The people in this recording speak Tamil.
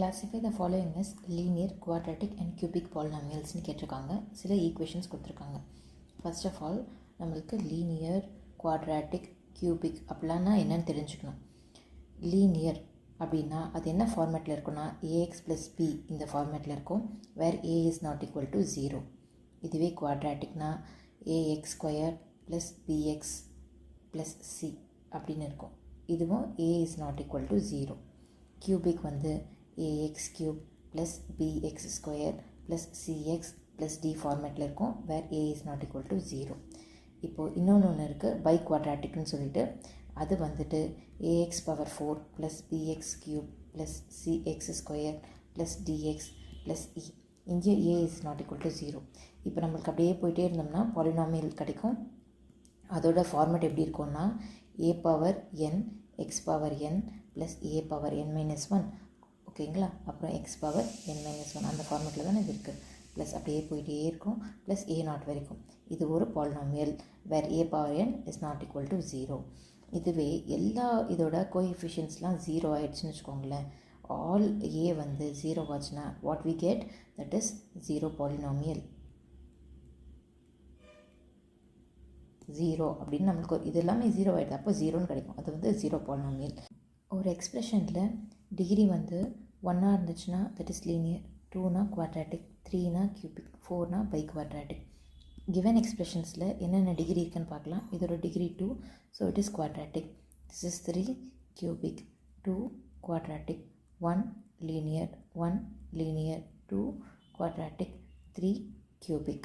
Classify the following as linear, quadratic and cubic polynomials னு கேட்டிருக்காங்க. சில ஈக்குவேஷன்ஸ் கொடுத்துருக்காங்க. ஃபர்ஸ்ட் ஆஃப் ஆல் நம்மளுக்கு லீனியர், குவாட்ராட்டிக், கியூபிக் அப்படிலான்னா என்னன்னு தெரிஞ்சுக்கணும். லீனியர் அப்படின்னா அது என்ன ஃபார்மேட்டில் இருக்குன்னா ஏஎக்ஸ் ப்ளஸ் பி இந்த ஃபார்மேட்டில் இருக்கும், where a is not equal to 0. இதுவே குவாட்ராட்டிக்னா a x square plus b x plus c அப்படின்னு இருக்கும். இதுவும் a is not equal to 0. Cubic வந்து ax cube plus bx square plus cx plus d ஃபார்மேட்டில் இருக்கும், வேர் a is not equal to 0. இப்போது இன்னொன்று இருக்குது பை குவாட்ராட்டிக்னு சொல்லிட்டு, அது வந்துட்டு ax power 4 plus bx cube plus cx square plus dx plus e. இங்கே a is not equal to 0. இப்போ நம்மளுக்கு அப்படியே போயிட்டே இருந்தோம்னா பாலினாமியல் கிடைக்கும். அதோட ஃபார்மேட் எப்படி இருக்கும்னா a power n x power n plus a power n minus 1. ஓகேங்களா? அப்புறம் எக்ஸ் பவர் என் மைனஸ் 1 அந்த ஃபார்மேட்டில் தான் இது இருக்குது. ப்ளஸ் அப்படியே போயிட்டே இருக்கும், ப்ளஸ் ஏ நாட் வரைக்கும். இது ஒரு polynomial where A power N is not equal to 0. இதுவே எல்லா இதோட கோஎஃபிஷியன்ஸ்லாம் 0 ஆகிடுச்சுன்னு வச்சுக்கோங்களேன், ஆல் ஏ வந்து 0 ஆச்சுன்னா what we get, that is 0 polynomial. 0 அப்படின்னு நம்மளுக்கு இது எல்லாமே 0 ஆகிடுது, அப்போ 0ன்னு கிடைக்கும். அது வந்து 0 பாலினாமியல். ஒரு எக்ஸ்பிரஷனில் டிகிரி வந்து 1 இருந்துச்சுன்னா தட் இஸ் லீனியர், 2னா குவாட்ராட்டிக், 3னா கியூபிக், 4னா பை குவாட்ராட்டிக். கிவன் எக்ஸ்பிரஷன்ஸில் என்னென்ன டிகிரி இருக்குன்னு பார்க்கலாம். இதோட degree 2, so it is quadratic. This is 3 cubic, 2 quadratic, 1 linear, 1 linear, 2 quadratic, 3 cubic.